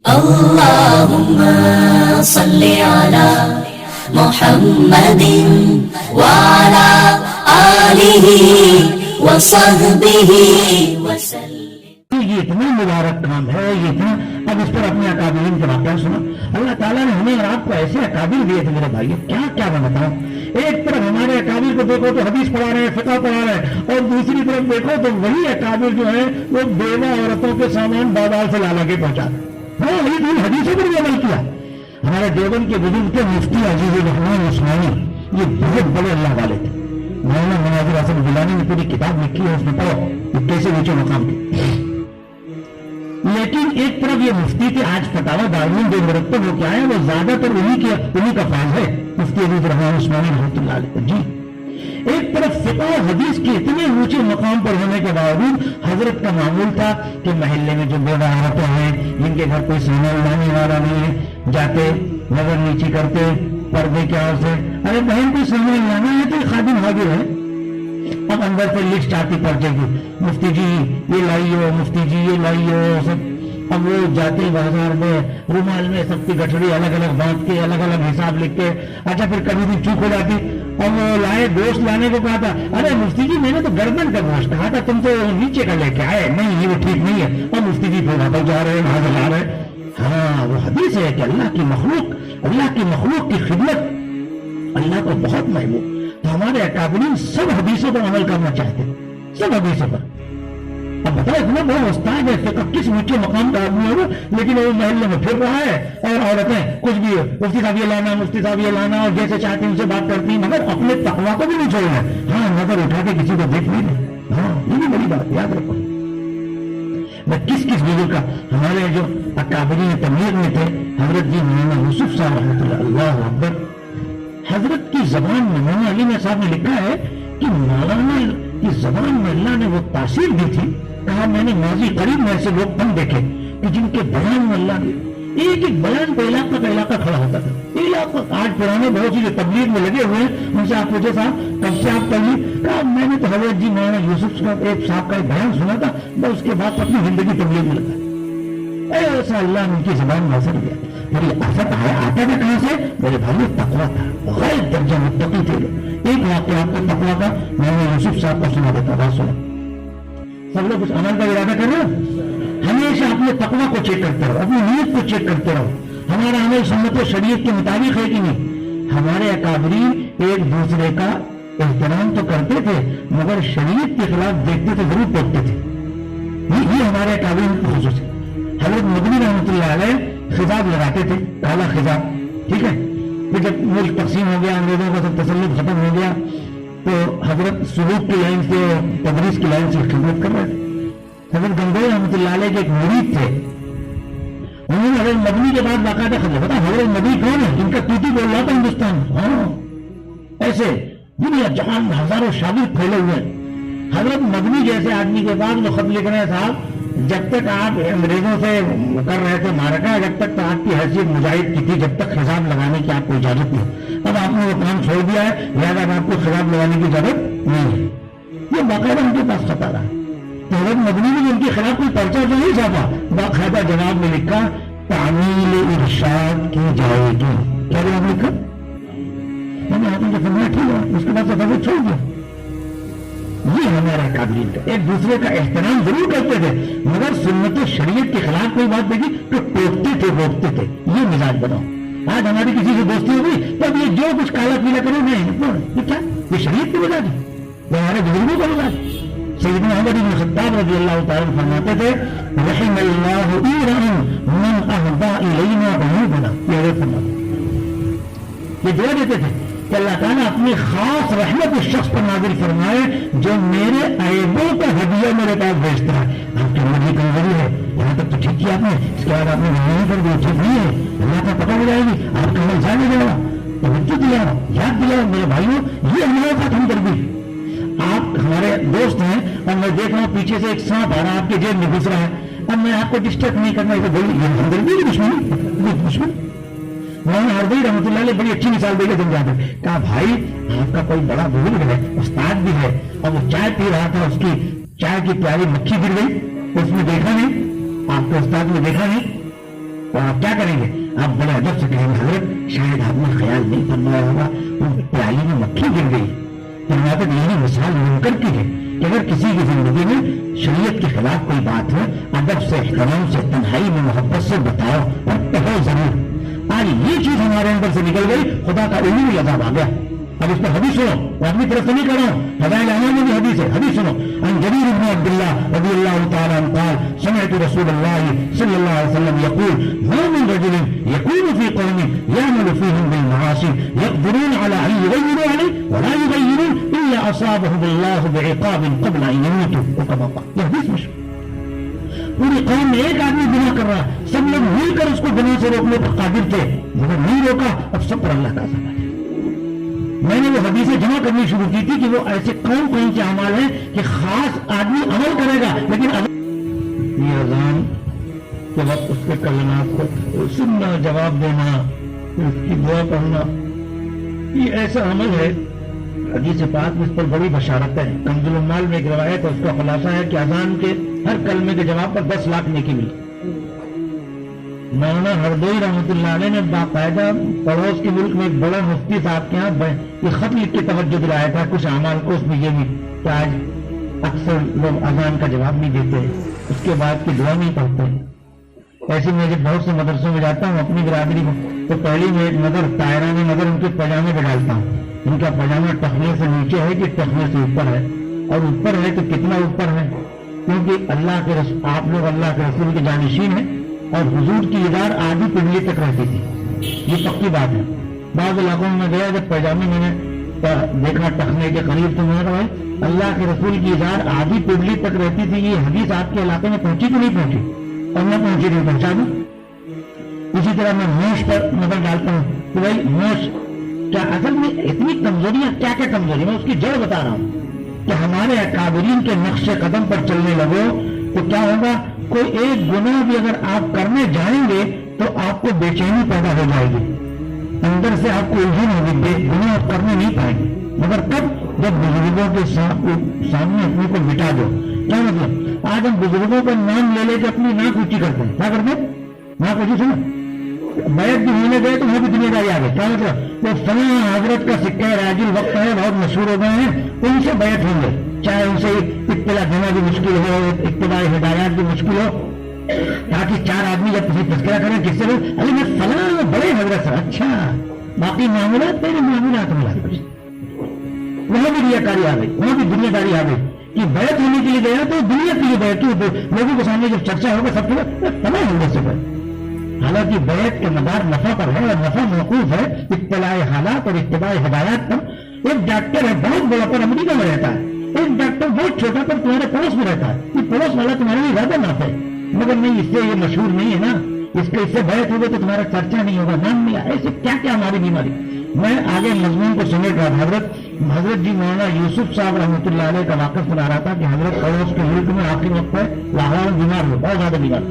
اللهم صل على محمد وعلى آلہ وصحبہ وسلم۔ یہ اتنا مبارک کام ہے، یہ اتنا، اب اس پر اپنے اکابرین کے واقعہ سنا۔ اللہ تعالیٰ نے ہمیں اور آپ کو ایسے اکابر دیے تھے میرے بھائی، کیا کیا میں بتاؤں۔ ایک طرف ہمارے اکابر کو دیکھو تو حدیث پڑھا رہے ہیں، فقہ پڑھا رہے ہیں، اور دوسری طرف دیکھو تو وہی اکابر جو ہیں وہ بیوہ عورتوں کے سامان بازار سے لا کے پہنچا رہے ہیں۔ ہاں، یہ حدیثوں پر بھی عمل کیا۔ ہمارے دیوبند کے بزرگ تھے مفتی عزیز الرحمان عثمانی، یہ بہت بڑے اللہ والے تھے۔ مولانا مناظر حسن گیلانی نے پوری کتاب لکھی ہے، اس میں پڑھو یہ کیسے اونچے مقام کے۔ لیکن ایک طرف یہ مفتی تھے، آج فتاوی دارالعلوم جو مرتب ہو کے آئے وہ زیادہ تر انہی کا فیض ہے، مفتی عزیز الرحمان عثمانی رحمۃ اللہ علیہ جی۔ ایک طرف فقہ و حدیث کے اتنے اونچے مقام پر ہونے کے باوجود حضرت کا معمول تھا کہ محلے میں جو بیوہ عورتیں ہیں جن کے گھر کوئی سامان لانے والا نہیں ہے، جاتے نظر نیچی کرتے پردے کے اور سے، ارے بہن کوئی سامان لانا ہے تو خادم حاضر ہے۔ اب اندر سے لسٹ آتی پرچے کی، مفتی جی یہ لائیو، مفتی جی یہ لائیو سب۔ اب وہ جاتے بازار میں رومال میں سب کی گٹھڑی الگ الگ باندھ کے الگ الگ حساب لکھ کے، اچھا پھر کبھی بھی چوک ہو جاتی اور وہ لائے گوشت لانے کو کہا تھا، ارے مفتی جی میں نے تو گردن کا گوشت کہا تھا، تم تو نیچے کا لے کے آئے، نہیں یہ وہ ٹھیک نہیں ہے۔ اور مفتی جی پھر واپس جا رہے ہیں، وہاں سے لا رہے۔ ہاں وہ حدیث ہے کہ اللہ کی مخلوق کی خدمت اللہ کو بہت محبوب۔ تو ہمارے اکابرین سب حدیثوں پر عمل کرنا چاہتے ہیں، سب حدیثوں پر۔ اب بتائے اتنا بڑا استاد ہے، فقہ کس اونچے مقام کا آدمی ہوگا، لیکن وہ محلے میں پھر رہا ہے اور عورتیں کچھ بھی مفتی صاحب یہ لانا، مفتی صاحب یہ لانا، اور جیسے چاہتی ان سے بات کرتی ہیں، مگر اپنے تقویٰ کو بھی نہیں چھوڑنا ہے۔ ہاں نظر اٹھا کے کسی کو دیکھ نہیں رہے، ہاں یہ بھی بڑی بات یاد رکھو۔ میں کس بزرگ کا، ہمارے جو اکابرین تبلیغ میں تھے حضرت جی مولانا یوسف صاحب رحمۃ اللہ اکبر، حضرت کی زبان میں مولانا علی میں صاحب نے لکھا ہے کہ مولانا کی زبان میں اللہ نے وہ تاثیر دی تھی، کہا میں نے ماضی قریب میں ایسے لوگ کم دیکھے کہ جن کے بیان میں اللہ نے ایک بیان پہ علاقہ کھڑا ہوتا تھا۔ علاقہ آج پرانے بہت سی جو تبلیغ میں لگے ہوئے ہیں ان سے آپ پوچھے صاحب کب سے آپ تبلیغ، کہا میں نے تو حضرت جی مولانا یوسف ایک صاحب کا ایک بیان سنا تھا، بس اس کے بعد اپنی زندگی تبلیغ میں لگا۔ ایسا اللہ نے ان کی زبان میں اثر دیا۔ میری اثر آتا تھا کہاں سے؟ میرے بھائی تقویٰ تھا، غیر درجہ متقی تھے۔ ایک واقعہ آپ کو تقویٰ کا مولانا یوسف صاحب کو سنا دیتا تھا، سنا۔ سب لوگ کچھ عمل کا ارادہ کر رہے ہو، ہمیشہ اپنے تقویٰ کو چیک کرتے رہو، اپنی نیت کو چیک کرتے رہو، ہمارا عمل سنت و شریعت کے مطابق ہے کہ نہیں۔ ہمارے اکابرین ایک دوسرے کا احترام تو کرتے تھے مگر شریعت کے خلاف دیکھتے تھے، ضرور ٹوکتے تھے۔ یہ ہمارے اکابرین کی خصوصی۔ حضرت مدنی رحمۃ اللہ علیہ خطاب لگاتے تھے، کالا خطاب، ٹھیک ہے۔ پھر جب ملک تقسیم ہو گیا، انگریزوں کا سب تسلط ختم ہو گیا، تو حضرت سلوک کی لائن سے تدریس کی لائن سے خدمت کر رہے تھے۔ حضرت گنگوئی رحمۃ اللہ علیہ کے ایک مرید تھے، انہوں نے حضرت مدنی کے بعد باقاعدہ خدمت، بتا حضرت مدنی کون ہے جن کا ٹوٹی بول رہا تھا ہندوستان، ہاں ایسے دنیا جہان میں ہزاروں شاگرد پھیلے ہوئے ہیں۔ حضرت مدنی جیسے آدمی کے بعد وہ خط لکھ رہے ہیں، صاحب جب تک آپ انگریزوں سے کر رہے تھے مارکا، جب تک تو آپ کی حیثیت مجاہد کی تھی، جب تک خطاب لگانے کی آپ کو اجازت نہیں، اب آپ نے وہ کام چھوڑ دیا ہے، لہٰذا اب آپ کو خطاب لگانے کی اجازت نہیں ہے۔ یہ باقاعدہ ان کے پاس خط آ رہا ہے۔ تو حضرت مدنی نے ان کے خلاف کوئی پرچہ جو نہیں چھاپا، باقاعدہ جواب میں لکھا تعمیل ارشاد کی جائے گی۔ کیا جواب لکھا؟ میں نے آپ نے جو فرمایا ٹھیک ہے، اس کے بعد سے چھوڑ دیا۔ یہ ہمارا اکابرین کا ایک دوسرے کا احترام ضرور کرتے تھے مگر سنت و شریعت کے خلاف کوئی بات دیکھی تو ٹوکتے تھے، روکتے تھے۔ یہ مزاج بناؤ۔ آج ہماری کسی سے دوستی ہوگی تو اب یہ جو کچھ کالا پیلا کرو نہیں، کیا یہ شریعت کی مزاج ہے، یہ ہمارے بزرگوں کا مزاج۔ سیدنا عمر بن خطاب رضی اللہ تعالیٰ فرماتے تھے رحم اللہ ایران من اہدا الینا عیوبنا، یہ فرماتے یہ دعا دیتے تھے کہ اللہ تعالیٰ اپنی خاص رحمت اس شخص پر نازل فرمائے جو میرے عیبوں کا ہدیہ میرے پاس بھیجتا ہے۔ آپ کی عمر کی کمزوری ہے، یہاں تک تو ٹھیک کیا آپ نے، اس کے بعد آپ نے نہیں کر دیا، ٹھیک نہیں ہے، اللہ کا پتہ ہو جائے گی، آپ کا عمل ضائع ہو جائے گا۔ توجہ دیا، یاد دیا میرے بھائیوں، یہ ہمارے ساتھ ہمدردی۔ آپ ہمارے دوست ہیں اور میں دیکھ رہا ہوں پیچھے سے ایک سانپ آ رہا ہے، آپ کے جیب میں گھس رہا ہے، اب میں آپ کو ڈسٹرب نہیں کرنا، اسے بولیے یہ ہمدردی دشمنی۔ مولانا ہردوئی رحمۃ اللہ علیہ بڑی اچھی مثال دے کے سمجھاتے ہیں، کہا بھائی آپ کا کوئی بڑا بزرگ ہے، استاد بھی ہے، اور وہ چائے پی رہا تھا، اس کی چائے کی پیالی مکھی گر گئی، اس نے دیکھا نہیں، آپ کے استاد نے دیکھا نہیں، آپ کیا کریں گے؟ آپ بڑے ادب سے کہیں گے حضرت شاید آپ نے خیال نہیں فرمایا ہوگا وہ پیالی میں مکھی گر گئی. فرماتے ہیں یہی مثال منکر کی ہے کہ اگر کسی کی زندگی میں شریعت کے خلاف کوئی بات ہے ادب سے احترام سے تنہائی میں محبت سے بتاؤ اور کہو ضرور. آج یہ چیز ہمارے اندر سے نکل گئی, خدا کا علم عذاب آ گیا. اب اس پر حدیث سنو, میں اپنی طرف سے نہیں کر رہا ہوں, فضائل اعمال میں بھی حدیث ہے, حدیث سنو. عن جرير بن عبد الله رضي الله تعالى عنه قال سمعت رسول الله صلى الله عليه وسلم يقول ما من رجل يكون في قوم يعمل فيهم بالمعاصي يقدرون على ان يغيروا عليه ولا يغيرون الا اصابهم الله بعقاب قبل ان يموتوا. وكما قال یہ حدیث مشہور. پوری قوم میں ایک آدمی گناہ کر رہا, سب لوگ مل کر اس کو گناہ سے روکنے پر قادر تھے مگر نہیں روکا. اب سب پر اللہ کا عذاب ہے. میں نے وہ حدیثیں جمع کرنی شروع کی تھی کہ وہ ایسے کون سے اعمال ہیں کہ خاص آدمی عمل کرے گا لیکن یہ اذان کے وقت اس کے کلمات کو سننا, جواب دینا, اس کی دعا پڑھنا, یہ ایسا عمل ہے. حدیث پاک میں اس پر بڑی بشارت ہے. کنز العمال میں ایک روایت ہے, اس کا خلاصہ ہے کہ اذان کے ہر کلمے کے جواب پر 10 لاکھ نیکی ملی. مولانا ہردوئی رحمۃ اللہ علیہ نے باقاعدہ پڑوس کے ملک میں ایک بڑا مفتی صاحب کے یہاں یہ خط لکھ کے توجہ دلایا تھا کچھ اعمال کو. اس میں یہ بھی کہ آج اکثر لوگ اذان کا جواب نہیں دیتے, اس کے بعد کی دعا نہیں پڑھتے. ایسے میں جب بہت سے مدرسوں میں جاتا ہوں اپنی برادری میں تو پہلی میں ایک نظر طاہرانہ نظر ان کے پاجامے پہ ڈالتا ہوں. ان کا پاجامہ ٹخنے سے نیچے ہے کہ ٹخنے سے اوپر ہے, اور اوپر ہے تو کتنا اوپر ہے, کیونکہ اللہ کے آپ لوگ اللہ کے رسول کے جانشین ہیں اور حضور کی ادار آدھی پنڈلی تک رہتی تھی. یہ پکی بات ہے. بعض علاقوں میں گیا جب پاجامے میں نے دیکھا ٹخنے کے قریب تو میں نے کہا اللہ کے رسول کی ادار آدھی پنڈلی تک رہتی تھی, یہ حدیث آپ کے علاقے میں پہنچی کہ نہیں پہنچی؟ اور میں پہنچی نہیں, پہنچا دوں. اسی طرح میں موش پر نظر ڈالتا ہوں کہ بھائی موش کیا اصل میں اتنی کمزوریاں, کیا کیا کمزوری, میں اس کی جڑ بتا رہا ہوں کہ ہمارے اکابرین کے نقش قدم پر چلنے لگو تو کیا ہوگا, کوئی ایک گناہ بھی اگر آپ کرنے جائیں گے تو آپ کو بے چینی پیدا ہو جائے گی, اندر سے آپ کو الجھن ہوگی, گناہ آپ کرنے نہیں پائیں گے. مگر کب؟ جب بزرگوں کے سامنے اپنے کو مٹا دو. کیا مطلب؟ آج ہم بزرگوں کا نام لے کے اپنی ناک اونچی کرتے ہیں. کیا کرتے ہیں؟ ناک اونچی سنو, بیعت بھی ہونے گئے تو وہاں بھی دنیا داری آ گئی. کیا مطلب؟ وہ فلاں حضرت کا سکہ راج الوقت ہے, بہت مشہور ہو گئے ہیں, ان سے بیعت ہوں گے, چاہے ان سے اطلاع دینا بھی مشکل ہو, اتباع ہدایات بھی مشکل ہو, تاکہ 4 آدمی جب کسی تذکرہ کریں کس سے ارے میں فلاں بڑے حضرت سے, اچھا باقی معاملات میرے معاملات میں وہاں بھی ریاکاری آ گئی, وہاں بھی دنیا داری آ گئی کہ بیعت ہونے کے لیے گیا تو دنیا کے لیے بیعت کی, لوگوں کے سامنے جب چرچا ہوگا سب کے فلاں حضرت سے بیعت. حالانکہ بیعت کے مدار نفع پر ہے اور نفع موقوف ہے اطلاع حالات اور اتباع ہدایات پر. ایک ڈاکٹر ہے بہت بڑا پر امریکہ میں رہتا ہے, ایک ڈاکٹر بہت چھوٹا پر تمہارے پڑوس میں رہتا ہے, یہ پڑوس والا تمہارے لیے زیادہ نافع ہے, مگر نہیں اس سے یہ مشہور نہیں ہے نا, اس کے اس سے بیعت ہوگا تو تمہارا چرچا نہیں ہوگا, نام نہیں. ایسے کیا کیا ہماری بیماری. میں آگے مضمون کو سمیٹ رہا تھا. حضرت جی مولانا یوسف صاحب رحمۃ اللہ علیہ کا واقعہ سنا رہا تھا کہ حضرت پڑوس کے ملک میں آخری وقت ہے لاہور بیمار ہو, بہت زیادہ بیمار,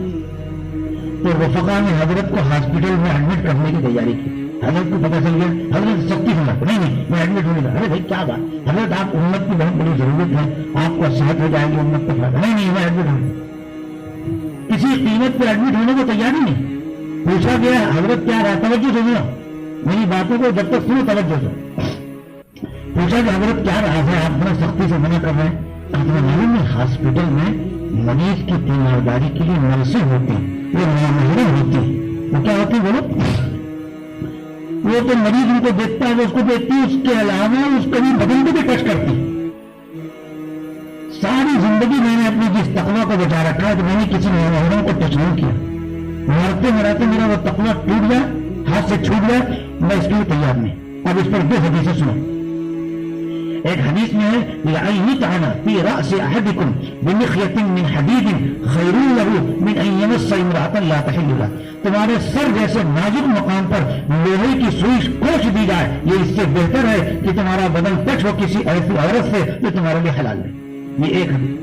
تو رفقا نے حضرت کو ہاسپٹل میں ایڈمٹ کرنے کی تیاری کی. حضرت کو پتہ چل گیا, حضرت سختی سنا نہیں میں ایڈمٹ ہونے کا. ارے بھائی کیا بات, حضرت آپ امت کی بہت بڑی ضرورت ہے, آپ کو صحت ہو جائے گی, امت کو فائدہ نہیں میں ایڈمٹ ہوں. کسی قیمت پہ ایڈمٹ ہونے کو تیار ہی نہیں. پوچھا گیا حضرت کیا رہا, توجہ سے سنو میری باتوں کو, جب تک سنو توجہ سے. پوچھا کہ حضرت کیا رہا ہے, آپ بڑا سختی سے منع کر رہے ہیں. آپ نے معلوم ہے ہاسپٹل میں مریض کی تیمارداری کے لیے نرسیں ہوتی ہیں, وہ محرم ہوتی ہیں. وہ کیا ہوتی ہے بولو, وہ تو مریض ان کو دیکھتا ہے, وہ اس کو دیکھتی ہے, اس کے علاوہ اس کے بھی بدن کو بھی ٹچ کرتی. ساری زندگی میں نے اپنی جس تقویٰ کو بچا رکھا ہے تو میں نے کسی محرم کو ٹچ نہیں کیا. مرتے مراتے میرا وہ تقویٰ ٹوٹ جائے, ہاتھ سے چھوٹ جائے, میں اس کے لیے تیار نہیں. اب اس پر 2 حدیثیں سنو. ایک حدیث میں ہے لَأَن يُطْعَنَ فِي رَأْسِ أَحَدِكُمْ بِمِخْيَةٍ مِّنْ حَدِيدٍ خَيْرٌ لَهُ مِنْ أَن يَمَسَّ امْرَأَةً لَا تَحِلُّ لَهُ. تمہارے سر جیسے نازک مقام پر لوہے کی سوئی کوش دی جائے, یہ اس سے بہتر ہے کہ تمہارا بدن ٹچ ہو کسی ایسی عورت سے جو تمہارے لیے حلال ہے. یہ ایک حدیث.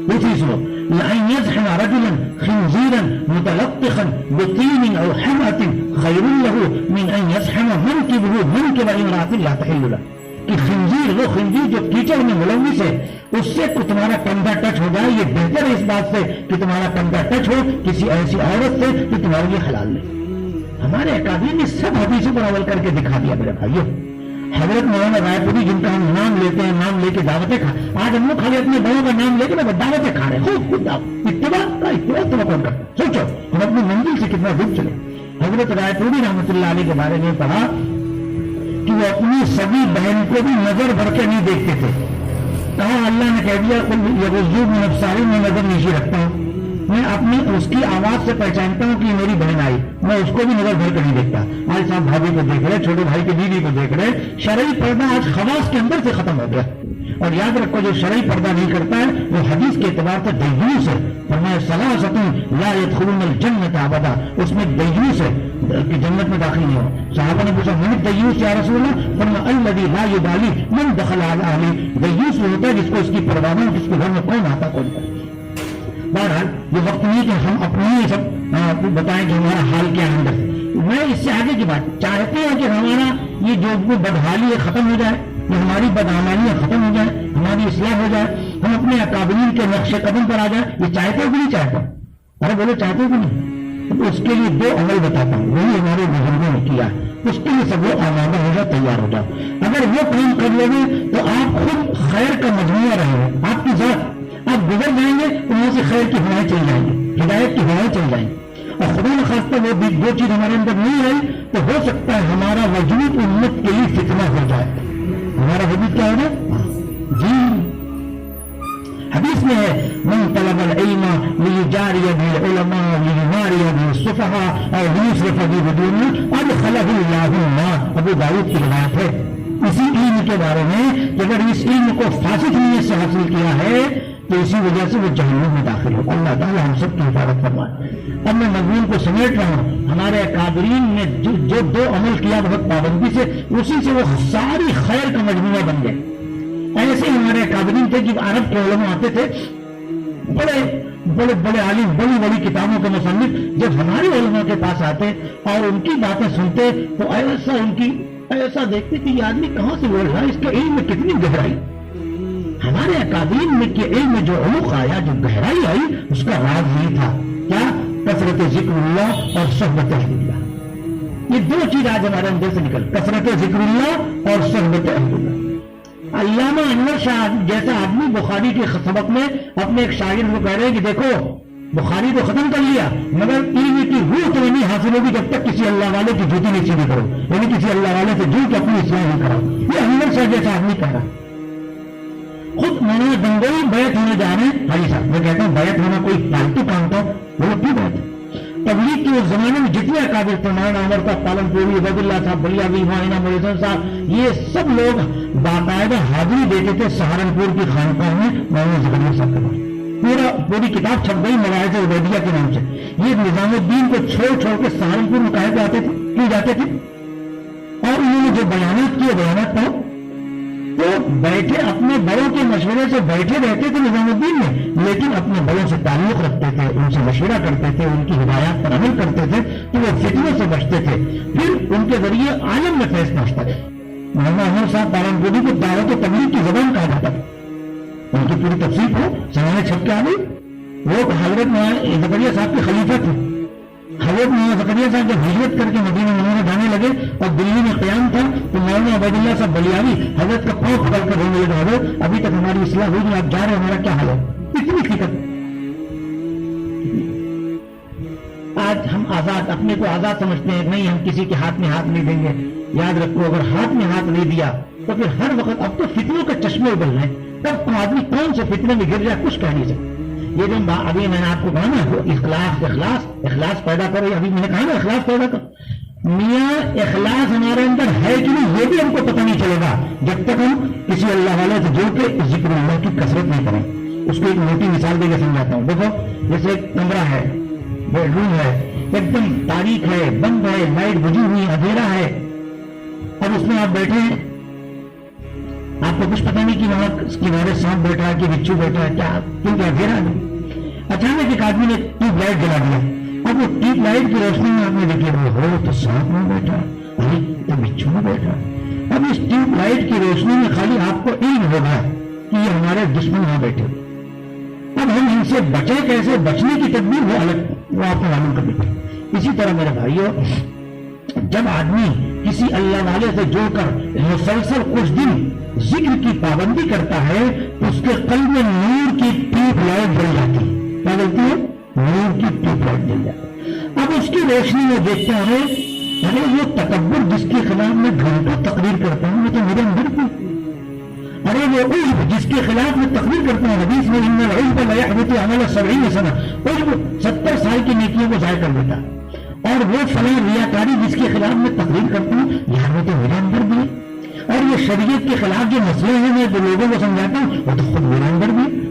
دوسری سنو, لَأَن يَزْحَمَ رَجُلًا خِنْزِيرًا مُتَلَطِّخًا بِطِينٍ أَوْ حَمَةٍ خَيْرٌ لَهُ مِنْ أَن يَزْحَمَ مَنْكِبَهُ مَنْكِبَ امْرَأَةٍ لَا تَحِلُّ لَهُ. کہ خنزیر، وہ خنزیر جو کیچڑ میں ملوث ہے، اس سے تمہارا کندھا ٹچ ہو جائے، یہ بہتر ہے اس بات سے کہ تمہارا کندھا ٹچ ہو کسی ایسی عورت سے کہ تمہارے لیے حلال نہیں۔ ہمارے اکابرین نے سب حدیثوں پر عمل کر کے دکھا دیا میرے بھائیوں۔ حضرت مولانا رائے پوری جن کا ہم نام لیتے ہیں، نام لے کے دعوتیں آج ہم لوگ خالی اپنے بڑوں کا نام لے کے نا دعوتیں کھا رہے ہیں، خود اتباع تمہیں کون کرتا؟ سوچو ہم اپنی منزل سے کتنا دور چلے۔ حضرت رائے پوری رحمۃ اللہ علیہ کے بارے میں پڑھا کہ وہ اپنی سبھی بہن کو بھی نظر بھر کے نہیں دیکھتے تھے، کہا اللہ نے کہہ دیا یغضوا من ابصارہم، میں نظر نیچی رکھتا ہوں، میں اپنی اس کی آواز سے پہچانتا ہوں کہ یہ میری بہن آئی، میں اس کو بھی نظر بھر کر نہیں دیکھتا۔ آج صاحب بھابھی کو دیکھ رہے، چھوٹے بھائی کی بیوی کو دیکھ رہے، شرعی پردہ آج خواص کے اندر سے ختم ہو گیا۔ اور یاد رکھو جو شرعی پردہ نہیں کرتا ہے وہ حدیث کے اعتبار سے دیوس ہے۔ فرمایا ثلاثۃ لا يدخلون الجنۃ ابدا، اس میں دیوس ہے کہ جنت میں داخل نہیں ہو۔ صحابہ نے پوچھا من دیوس یا رسول اللہ؟ فرمایا الذی لا یبالی من دخل علی اہلہ، دیوس وہ ہوتا ہے جس کو اس کی پرواہ نہیں، جس کے گھر میں کون آتا کون جاتا۔ بہرحال یہ وقت نہیں کہ ہم اپنی سب بتائیں کہ ہمارا حال کیا ہے اندر۔ میں اس سے آگے کی بات چاہتے ہیں کہ ہمارا یہ جو بدحالی ہے ختم ہو جائے، یہ ہماری بدعمالیاں ختم ہو جائے، ہماری اصلاح ہو جائے، ہم اپنے اکابرین کے نقش قدم پر آ جائیں۔ یہ چاہتے ہو کہ نہیں چاہتے؟ ارے بولو چاہتے ہو کہ نہیں؟ اس کے لیے دو عمل بتاتا ہوں، وہی ہمارے بزرگوں نے کیا ہے، اس کے لیے سب لوگ آمادہ ہو جاؤ، تیار ہو جاؤ۔ اگر وہ کام کر لو گے تو آپ خود خیر کا مجموعہ رہیں گے، آپ کی ذات آپ گزر جائیں گے، وہاں سے خیر کی ہوائیں چل جائیں گی، ہدایت کی ہوائیں چل جائیں گی۔ اور خدا نخواستہ وہ بھی دو چیز ہمارے اندر نہیں آئی تو ہو سکتا ہے ہمارا وجود امت کے لیے فتنہ ہو جائے۔ ہمارا وجود کیا ہوگا؟ جی حدیث میں ہے من طلب العلم لیجاری بالعلماء لیماری بالسفہاء اور لیصرف به بدون ادخلہ اللہ النار، ابو داؤد کی روایت ہے۔ اسی علم کے بارے میں کہ اگر اس علم کو فاسد نیت سے حاصل کیا ہے تو اسی وجہ سے وہ جہنم میں داخل ہو۔ اللہ تعالیٰ ہم سب کی حفاظت فرمائے۔ اب میں مضمون کو سمیٹ رہا ہوں۔ ہمارے اکابرین نے جو دو عمل کیا بہت پابندی سے، اسی سے وہ ساری خیر کا مجموعہ بن گئے۔ ایسے ہمارے اکابرین تھے کہ عرب کے علماء آتے تھے، بڑے بڑے بڑے عالم، بڑی بڑی کتابوں کے مصنف، جب ہمارے علماء کے پاس آتے اور ان کی باتیں سنتے تو ایسا دیکھتے کہ یہ آدمی کہاں سے بول رہا ہے، اس کے علم میں کتنی گہرائی۔ ہمارے اکابرین میں کے علم میں جو عمق آیا، جو گہرائی آئی، اس کا راز یہ تھا کیا؟ کثرت ذکر اللہ اور صحبت اہل اللہ۔ یہ دو چیز آج ہمارے اندر سے نکل، کثرت ذکر اللہ اور صحبت اہل اللہ۔ علامہ انور شاہ جیسا آدمی بخاری کے سبق میں اپنے ایک شاگرد کو کہہ رہے ہیں کہ دیکھو بخاری تو ختم کر لیا مگر علم کی روح تو نہیں حاصل ہوگی جب تک کسی اللہ والے کی جوتی نہیں سیدھی کرو، یعنی کسی اللہ والے سے جھوٹ اپنی اصلاح نہیں کرو۔ یہ انور شاہ جیسا آدمی کہہ رہا۔ خود مولانا گنگوئی بیعت ہونے جا رہے ہیں، حاجی صاحب میں کہتا ہوں بیعت ہونا کوئی فالتو کام تھا، وہ کی بات ہے۔ تبلیغ کے اس زمانے میں جتنے اکابر تھے، مولانا عمر صاحب پالن پوری، عبید اللہ صاحب بلیاوی، مولانا محسن صاحب، یہ سب لوگ باقاعدہ حاضری دیتے تھے سہارنپور کی خانقاہ میں مولانا زکریا صاحب کے پاس۔ پوری کتاب چھپ گئی مواعظ عبیدیہ کے نام سے۔ یہ نظام الدین کو چھوڑ کے سہارنپور میں کہے جاتے تھے، کیوں جاتے تھے؟ اور انہوں نے جو بیانات کیے بیانات پڑھو تو بیٹھے اپنے بڑوں کے مشورے سے بیٹھے رہتے تھے نظام الدین میں، لیکن اپنے بڑوں سے تعلق رکھتے تھے، ان سے مشورہ کرتے تھے، ان کی ہدایات پر عمل کرتے تھے تو وہ فتنوں سے بچتے تھے، پھر ان کے ذریعے عالم میں فیض پہنچتا تھا۔ مولانا احمد صاحب پالنپوری کو دعوت و تبلیغ کی زبان کہا جاتا تھا۔ ان کی پوری تفصیل ہو سمانے چھپ کے آ گئی۔ وہ حضرت مولانا زکریا صاحب کے خلیفہ تھے۔ حضرت مولانا زکریا صاحب جب ہجرت کر کے مدینہ منورہ جانے لگے اور دلی میں قیام تھا تو مولانا عبید اللہ صاحب بلیاوی حضرت کا پاؤں پکڑ کر رونے لگے، حضرت ابھی تک ہماری اصلاح ہوئی نہیں، آپ جا رہے ہیں، ہمارا کیا حال ہے؟ اتنی فکر۔ آج ہم آزاد، اپنے کو آزاد سمجھتے ہیں، نہیں ہم کسی کے ہاتھ میں ہاتھ نہیں دیں گے۔ یاد رکھو اگر ہاتھ میں ہاتھ نہیں دیا تو پھر ہر وقت اب تو فتنوں کے چشمے ابل رہے ہیں، تب آدمی کون سے فتنے میں گر جائے کچھ کہہ نہیں سکتا۔ یہ جو ابھی میں نے آپ کو کہا نا اخلاص پیدا کرو، ابھی میں نے کہا نا اخلاص پیدا کرو، میاں اخلاص ہمارے اندر ہے کہ نہیں یہ بھی ہم کو پتہ نہیں چلے گا جب تک ہم کسی اللہ والے سے جڑ کے ذکر اللہ کی کثرت نہیں کریں۔ اس کو ایک موٹی مثال دے کے سمجھاتا ہوں۔ دیکھو جیسے ایک کمرہ ہے، بیڈ روم ہے، ایک دم تاریک ہے، بند ہے، لائٹ بجھی ہوئی، اندھیرا ہے، اب اس میں آپ بیٹھے ہیں، آپ کو کچھ پتہ نہیں کہ وہاں کنارے سانپ بیٹھا ہے کہ بچھو بیٹھا ہے، کیا کیونکہ اندھیرا ہے۔ اچانک ایک آدمی نے ٹیوب لائٹ جلا دیا، اب وہ ٹیوب لائٹ کی روشنی میں آپ نے دیکھے وہ ہو تو سانپ میں بیٹھا ہے، تو بچھو میں بیٹھا ہے، اب اس ٹیوب لائٹ کی روشنی میں خالی آپ کو علم ہوگا کہ یہ ہمارے دشمن وہاں بیٹھے، اب ہم ان سے بچے کیسے، بچنے کی تدبیر وہ الگ، وہ آپ کو معلوم کرنی پڑے۔ اسی طرح میرے بھائیوں، جب آدمی کسی اللہ والے سے جڑ کر مسلسل کچھ دن ذکر کی پابندی کرتا ہے تو اس کے قلب میں نور کی ٹیوب لائٹ جل جاتی ہے۔ کیا بولتی ہے؟ نور کی ٹیوب لائٹ جل جاتی ہے۔ اب اس کی روشنی میں دیکھتے ہیں، ارے وہ تکبر جس کے خلاف میں گھنٹوں تقریر کرتا ہوں وہ تو میرے اندر بھی، ارے وہ عجب جس کے خلاف میں تقریر کرتا ہوں، حدیث میں ان العجب لا يحبط عمل 70 سنہ، عجب 70 سال کی نیکیوں کو ضائع کر دیتا ہے۔ اور وہ فلاں ریاکاری جس کے خلاف میں تقریر کرتا ہوں، یار وہ تو میرے اندر بھی ہے۔ اور یہ شریعت کے خلاف جو مسئلے ہیں میں جو لوگوں کو سمجھاتا ہوں وہ تو خود میرے اندر بھی ہے۔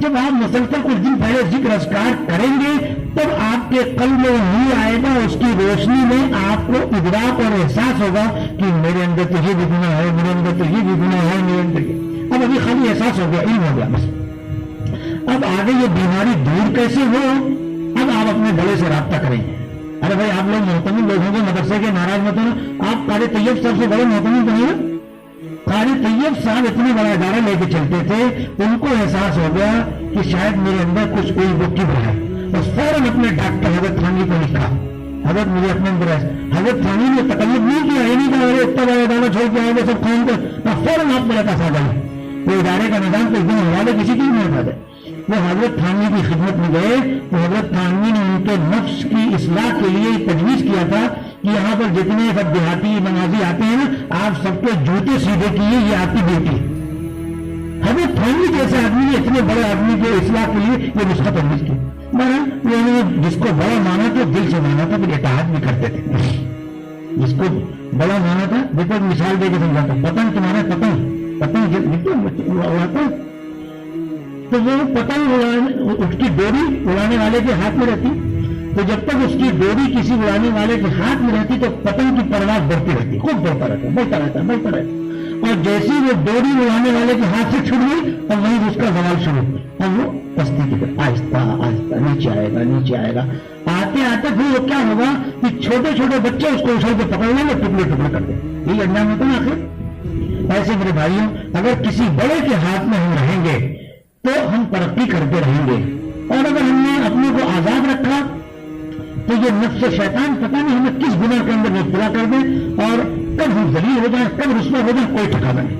جب آپ مسلسل کچھ دن پہلے ذکر اذکار کریں گے تب آپ کے قلب میں نور آئے گا، اس کی روشنی میں آپ کو ادراک اور احساس ہوگا کہ میرے اندر تو یہ بھی گناہ ہے، میرے اندر تو یہ بھی گناہ ہے، میرے اندر یہ۔ اب ابھی خالی احساس ہو گیا، علم ہو گیا بس۔ اب آگے یہ بیماری دور کیسے ہو، اب آپ اپنے بڑے سے رابطہ کریں گے۔ ارے بھائی آپ لوگ محتمل لوگ ہوں گے، مدرسے کے ناراض مت ہونا، آپ قاری طیب صاحب سے بڑے محتمل بنیے۔ قاری طیب صاحب اتنا بڑا ادارہ لے کے چلتے تھے، ان کو احساس ہو گیا کہ شاید میرے اندر کچھ کوئی کبر ہے، بس فوراً اپنے ڈاکٹر حضرت تھانوی کو لکھا، حضرت مجھے اپنے اندر ہے۔ حضرت تھانوی نے تکلف نہیں کیا، یہ نہیں کہا ارے اتنا بڑا ادارہ چھوڑ کے آئے گا سب قوم کو، فوراً آپ میرے پاس آ گئے۔ وہ ادارے کا نظام کچھ دن حوالے کسی کی نہیں ہوتا تھا، وہ حضرت تھانوی کی خدمت میں گئے تو حضرت تھانوی نے ان کے نفس کی اصلاح کے لیے تجویز کیا تھا کہ یہاں پر جتنے سب دیہاتی نمازی آتے ہیں نا، آپ سب کے جوتے سیدھے کیے، یہ آپ کی ڈیوٹی۔ حضرت تھانوی جیسے آدمی نے اتنے بڑے آدمی کے اصلاح کے لیے یہ نسخہ تجویز کی، مگر جس کو بڑا مانا تو دل سے مانا تھا، پھر اطاعت بھی کرتے تھے۔ جس کو بڑا مانا تھا، دیکھو مثال دے کے سمجھاتا ہوں، پتنگ تمہارا پتنگ اڑاتا تو وہ پتنگ اس کی ڈوری اڑانے والے کے ہاتھ میں رہتی، تو جب تک اس کی ڈوری کسی اڑانے والے کے ہاتھ میں رہتی تو پتنگ کی پرواز بڑھتی رہتی، خوب بڑھتا رہتا۔ اور جیسی وہ ڈوری اڑانے والے کے ہاتھ سے چھوٹ گئی اور وہیں اس کا زوال شروع، اور وہ پستی کی طرف آہستہ آہستہ نیچے آئے گا۔ آتے آتے پھر وہ کیا ہوگا کہ چھوٹے چھوٹے بچے اس کو اچھل کے پکڑ لیں گے، ٹکڑے ٹکڑے کر دیں، یہی انجام ہوتا نا آخر۔ ایسے میرے بھائیوں، اگر کسی بڑے کے ہاتھ میں ہم رہیں گے تو ہم ترقی کرتے رہیں گے، اور اگر ہم نے اپنے کو آزاد رکھا تو یہ نفس شیطان پتہ نہیں ہمیں کس گناہ کے اندر مبتلا کر دے، اور کب ہم ذلیل ہو جائیں، کب رسوا ہو جائیں، کوئی ٹھکانا نہیں۔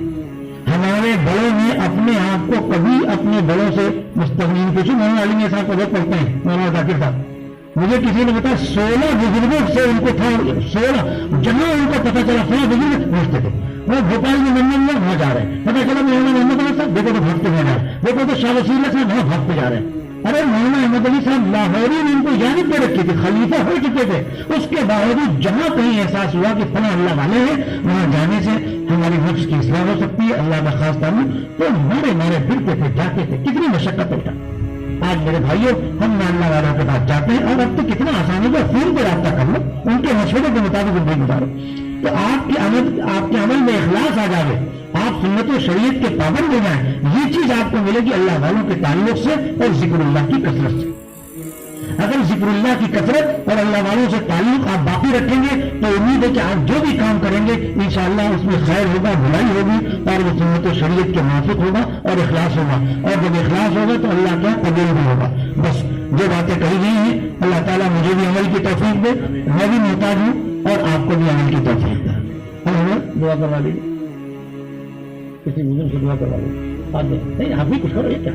ہمارے بڑوں نے اپنے آپ کو کبھی اپنے بڑوں سے مستغنی نہیں پوچھو۔ مولانا علی میں صاحب کو بہت پڑھتے ہیں، مولانا ذاکر صاحب، مجھے کسی نے بتایا 16 بزرگوں سے ان کو تھا، 16 جہاں ان کو پتا چلا 16 بزرگ پوچھتے تھے، وہ بھوپال میں منڈل میں وہاں جا رہے ہیں، پتا چلا مولانا محمد علی صاحب، دیکھو تو بھاگتے ہوئے جا رہے ہیں، دیکھو تو شاہ وسیع اللہ صاحب وہاں بھاگتے جا رہے ہیں۔ ارے مولانا احمد علی صاحب لاہوری نے ان کو اجازت دے رکھی تھی، خلیفہ ہو چکے تھے، اس کے باوجود جہاں کہیں احساس ہوا کہ فلاں اللہ والے ہیں، وہاں جانے سے ہماری نفس کی اصلاح ہو سکتی ہے، اللہ کا خاص تعلق، تو مارے پھرتے تھے، جاتے تھے، کتنی مشقت ہوتا۔ آج میرے بھائیوں ہم اللہ والوں کے پاس جاتے ہیں، اور اب تو کتنا آسان ہے، فون پہ رابطہ کر لو، ان کے مشورے کے مطابق زندگی گزارو، تو آپ کے عمل میں اخلاص آ جائے، آپ سنت و شریعت کے پابند ہو جائیں، یہ چیز آپ کو ملے گی اللہ والوں کے تعلق سے اور ذکر اللہ کی کثرت سے۔ اگر ذکر اللہ کی کثرت اور اللہ والوں سے تعلق آپ باقی رکھیں گے تو امید ہے کہ آپ جو بھی کام کریں گے انشاءاللہ اس میں خیر ہوگا، بھلائی ہوگی، اور وہ سنت و شریعت کے موافق ہوگا اور اخلاص ہوگا، اور جب اخلاص ہوگا تو اللہ کا قبول بھی ہوگا۔ بس جو باتیں کہی گئی ہیں اللہ تعالیٰ مجھے بھی عمل کی توفیق دے، میں بھی محتاج ہوں، اور آپ کو بھی عمل کی توفیق دے۔ دعا کروا لیجیے، کسی بزرگ سے دعا کروا لیجیے، نہیں آپ بھی کچھ کرو، یہ کیا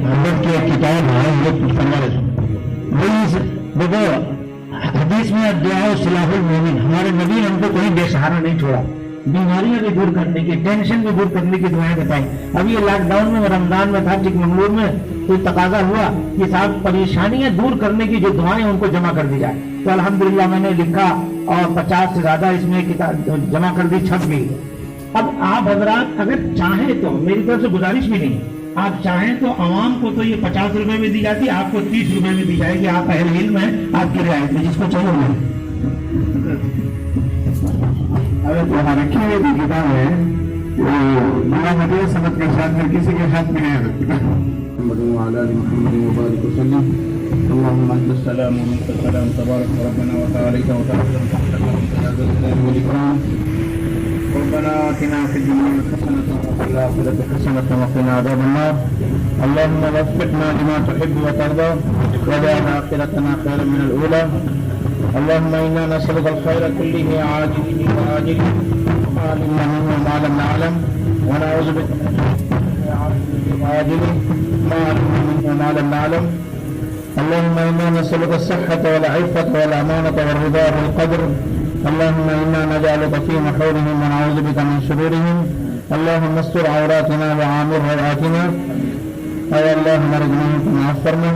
حضرت کی ایک کتاب ہے، دیکھو حدیث میں دعا صلاح المومن، ہمارے نبی نے ہم کو کوئی بے سہارا نہیں چھوڑا، بیماریاں بھی دور کرنے کی، ٹینشن بھی دور کرنے کی دعائیں بتائیں۔ ابھی یہ لاک ڈاؤن میں رمضان میں تھا، چکمنگلور میں کوئی تقاضا ہوا کہ صاحب پریشانیاں دور کرنے کی جو دعائیں ان کو جمع کر دی جائے، تو الحمدللہ میں نے لکھا اور 50 سے زیادہ اس میں کتاب جمع کر دی، چھپ گئی۔ اب آپ حضرات اگر چاہیں تو، میری طرف سے گزارش بھی نہیں، آپ چاہیں تو عوام کو تو یہ 50 روپے میں دی جاتی، آپ کو 30 روپے میں دی جائے گی، آپ اہل علم ہیں، آپ کی رعایت میں، جس کو چاہیے ہوگا۔ رکھی ہوئی کتاب ہے، وہ بڑا مطلب سبق کے ساتھ میں کسی کے ہاتھ میں نہیں رکھتا، محمد وعلى آل محمد وبارك وسلم. اللهم أنت السلام ومنك السلام تبارك ربنا وتعاليك وتعالى هذا السلام والإكرام. ربنا آتنا في الدنيا حسنة وفي الآخرة حسنة وقنا عذاب النار. اللهم وفقنا لما تحب وترضى واجعل آخرتنا خيرا من الأولى. اللهم إنا نسألك الخير كله عاجله وآجله ما علمنا منه وما لم نعلم ونعوذ بك من شر عاجله وآجله ما علمنا منه وما لم نعلم. اللهم إنا نسألك الصحة والعفة والأمانة والرضا والقدر. اللهم إنا نجعلك في نحورهم ونعوذ بك من شرورهم. اللهم استر عوراتنا وعامر روآتنا. اے اللہ ہمارے گناہوں کو معاف فرما،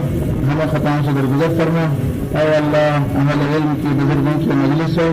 ہمیں خطاؤں سے درگزر فرما. اے اللہ اہل علم کی بزرگوں کی مجلس ہے،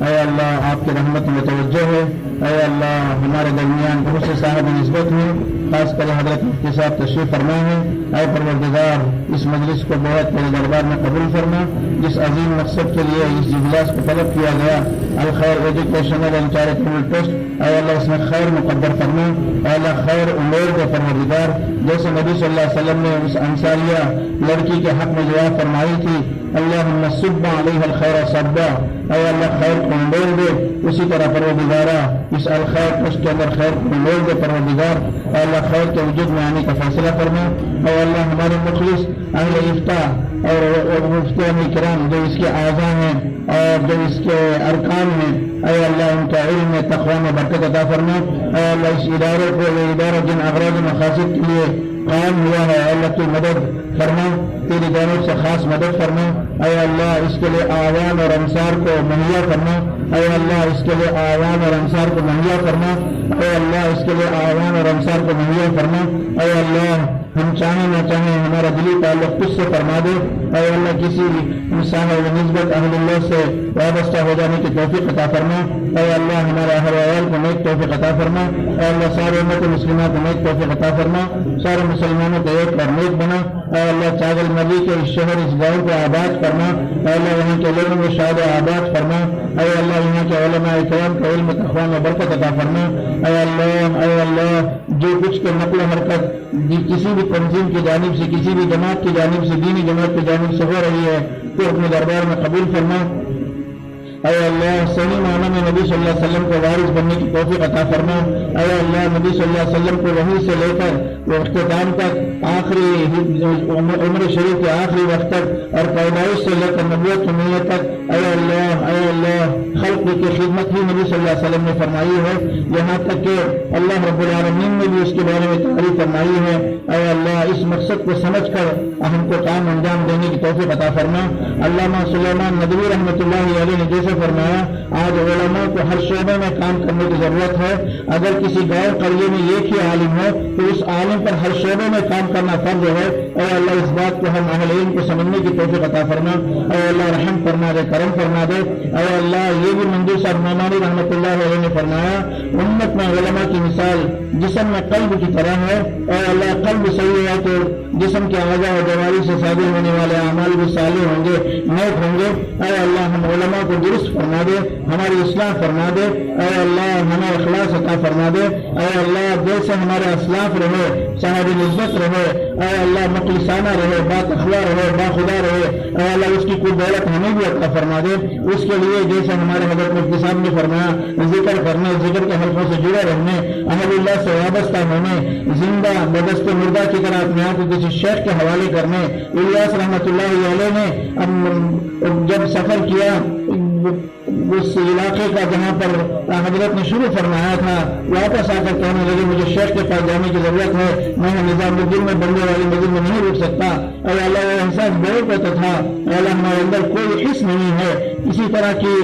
اے اللہ آپ کی رحمت متوجہ ہے. اے اللہ ہمارے درمیان بہت سے صاحب نسبت ہیں، خاص کر حضرت مفتی صاحب تشریف فرما ہے. اے پروردگار اس مجلس کو بہت بڑے دربار میں قبول فرما. جس عظیم مقصد کے لیے اس اجلاس کو طلب کیا گیا، الخیر ایجوکیشنل اینڈ چیریٹیبل ٹرسٹ، اے اللہ اس میں خیر مقدر فرما. اے اللہ خیر امور کے پروردگار، جیسے نبی صلی اللہ علیہ وسلم نے اس انصاریہ لڑکی کے حق میں دعا فرمائی تھی، اللہم صب علیہ الخیر صبا، اے اللہ خیر کو انڈول دے، اسی طرح پروردگارہ اس الخیر ٹرسٹ کے اندر خیر کو انڈول دے پروردگار. اے اللہ خیر کے وجود میں آنے کا فیصلہ فرما. اے اللہ ہمارے مخلص اہل افتاء اور مفتیان کرام جو اس کے اعضاء ہیں اور جو اس کے ارکان ہیں، اے اللہ ان کا علم میں تقوی میں برکت عطا فرما. اے اللہ اس ادارے کو، یہ ادارہ جن اغراض و مقاصد کے لیے قائم ہوا ہے، اے اللہ کی مدد فرما، تیری جانب سے خاص مدد فرما. اے اللہ اس کے لیے اعوان اور انصار کو مہیا فرما. اے اللہ اس کے لیے اعوان اور انصار کو مہیا فرما. اے اللہ اس کے لیے اعوان اور انصار کو مہیا فرما. اے اللہ ہم چاہیں نہ چاہیں ہمارا دلی تعلق تجھ سے فرما دے. اے اللہ کسی صاحب نسبت اہل اللہ سے وابستہ ہو جانے کی توفیق عطا فرما. اے اللہ ہمارے اہل عیال کو نیک توفیق عطا فرما. اے اللہ سارے امت مسلمہ کو نیک توفیق عطا فرما. سارے مسلمانوں کو ایک اور نیک بنا. اے اللہ چاگل مدی کے اس شہر اس گاؤں کو آباد فرما. اے اللہ یہاں کے لوگوں کو شاد آباد فرما. اے اللہ یہاں کے علماء کرام کے علم تقوی میں برکت عطا فرما. اے اللہ جو کچھ کے نقل و حرکت کسی بھی تنظیم کی جانب سے، کسی بھی جماعت کی جانب سے، دینی جماعت کی جانب سے ہو رہی ہے تو اپنے دربار میں قبول فرما. اے اللہ صحیح معنی میں نبی صلی اللہ علیہ وسلم کو وارث بننے کی توفیق عطا فرما. اے اللہ نبی صلی اللہ علیہ وسلم کو وحی سے لے کر اختتام تک، آخری عمر شریف کے آخری وقت تک اور پیدائش سے لے کر نبوت کی ملت تک، اے اللہ خلق کی خدمت ہی نبی صلی اللہ علیہ وسلم نے فرمائی ہے، یہاں تک کہ اللہ رب العالمین نے بھی اس کے بارے میں تعریف فرمائی ہے. اے اللہ اس مقصد کو سمجھ کر ہم کو کام انجام دینے کی توفیق عطا فرما. علامہ سلیمان ندوی رحمۃ اللہ علیہ نے جیسے فرمایا، آج علماء کو ہر شعبے میں کام کرنے کی ضرورت ہے. اگر کسی گاؤں قریے میں ایک ہی عالم ہو تو اس عالم پر ہر شعبے میں کام کرنا فرض ہے. اے اللہ اس بات کو ہم اہل علم کو سمجھنے کی توفیق عطا فرما. اے اللہ رحم فرما دے، کرم فرما دے. اے اللہ یہ بھی منظور صاحب نعمانی رحمۃ اللہ علیہ نے فرمایا، امت میں علماء کی مثال جسم میں قلب کی طرح ہے. اے اللہ قلب صحیح ہے تو جسم کے اعضاء و جواری سے صادر ہونے والے اعمال بھی صالح ہوں گے، نیک ہوں گے. اے اللہ ہم علماء کو درست فرما دے، ہماری اصلاح فرما دے. اے اللہ ہمیں اخلاص عطا فرما دے. اے اللہ جیسے ہمارے اسلاف رہے، صاحب نسبت رہے، اے اللہ مخلصانہ رہے، با تقویٰ رہے، با خدا رہے. اے اللہ اس کی کوئی دولت ہمیں بھی عطا فرما دے. اس کے لیے جیسے ہمارے حضرت مفتی صاحب نے فرمایا، ذکر کرنے، ذکر کے حلقوں سے جڑے رہنے، اہل اللہ سے وابستہ ہونے، زندہ بدست مردہ کی طرح اپنے آپ کو کسی شیخ کے حوالے کرنے. الیاس رحمۃ اللہ علیہ نے جب سفر کیا اس علاقے کا جہاں پر حضرت نے شروع فرمایا تھا، واپس آ کر کہنے لگے مجھے شیخ کے پاس جانے کی ضرورت ہے، میں نظام الدین میں بننے والی مسجد میں نہیں رک سکتا. اور اللہ احساس بہت ہوتا تھا، اللہ ہمارے اندر کوئی حص نہیں ہے، کسی طرح کی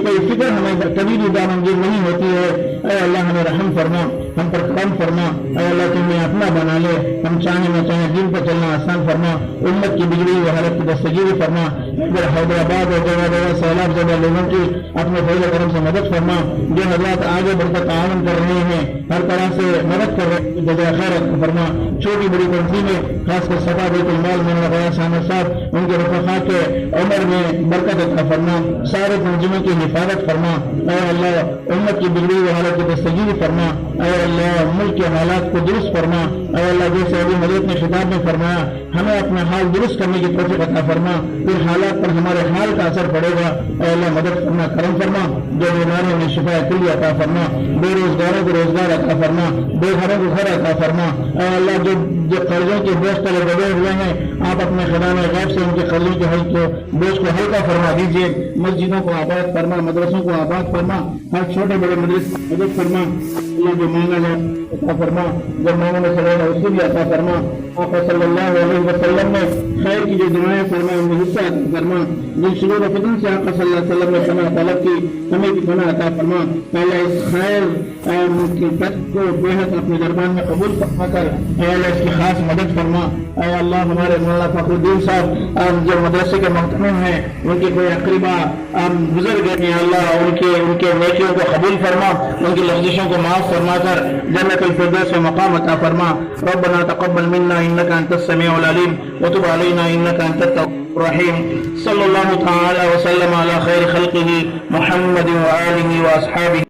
کوئی فکر ہمیں کبھی بھی دامنگیر نہیں ہوتی ہے. اے اللہ ہمیں رحم فرما، ہم پر کرم فرما. اے اللہ تمہیں اپنا بنا لے، ہم چاہیں نہ چاہیں دین پر چلنا آسان فرما. امت کی بگڑی ہوئی حالت کی دستگیری فرما. حیدرآباد اور جگہ جگہ سیلاب زدہ لوگوں کی اپنے فضل و کرم سے مدد فرما. جو حضرات آگے بڑھ کر تعاون کر رہے ہیں, ہر طرح سے مدد کر رہے ہیں, جزائے خیر عطا فرما. چھوٹی بڑی تنظیمیں خاص کر صفا بیت المال میں غیا ثانیہ صاحب ان کے رفقا کے عمر میں برکت عطا فرما. سارے تنظیموں کی حفاظت فرما. اے اللہ امت کی بگڑی ہوئی حالت کی دستگیری فرما. اے اللہ ملک کے حالات کو درست فرما. اے اللہ جیسے ابھی حضرت نے خطاب میں فرمایا ہمیں اپنا حال درست کرنے کی توفیق عطا فرما. پھر حالات پر ہمارے حال کا اثر پڑے گا. اے اللہ مدد فرما, کرم فرما. جو بیماریوں میں شفا کلی عطا فرما. بے روزگاروں کو روزگار عطا فرما. بے گھروں کو گھر عطا فرما. اے اللہ جو قرضوں کے بوجھ تلے دبے ہوئے ہیں آپ اپنے خزانہ غیب سے ان کے قرضوں کے حل کو بوجھ کو ہلکا فرما دیجیے. مسجدوں کو آباد فرما, مدرسوں کو آباد فرما, ہر چھوٹے بڑے مدرسے مدد فرما. اللہ جو مانگا ہے عطا فرما, جب مانگنے سے رہے اس کو بھی عطا فرما. آپ صلی اللہ علیہ وسلم نے خیر کی جو دعائیں فرمائے ان میں حصہ عطا فرما. جن شرور و فتن سے آپ صلی اللہ علیہ وسلم نے پناہ طلب کی ہمیں بھی پناہ عطا فرما. اللہ اس خیر کی پت کو بے حد اپنے دربان میں قبول فرما کر اے اللہ اس کی خاص مدد فرما. اے اللہ ہمارے مولانا فخر الدین صاحب جو مدرسے کے محتمم ہیں ان کے کوئی اقربا گزر گئے ہیں, اللہ ان کے نیکیوں کو قبول فرما, ان کی لغزشوں کو معاف فرما کر جنت الفردوس میں مقام عطا فرما. ربنا تقبل منا انك انت السميع العليم وتب علينا انك انت التواب الرحيم. صلى الله تعالى وسلم على خير خلقه محمد وآله وأصحابه.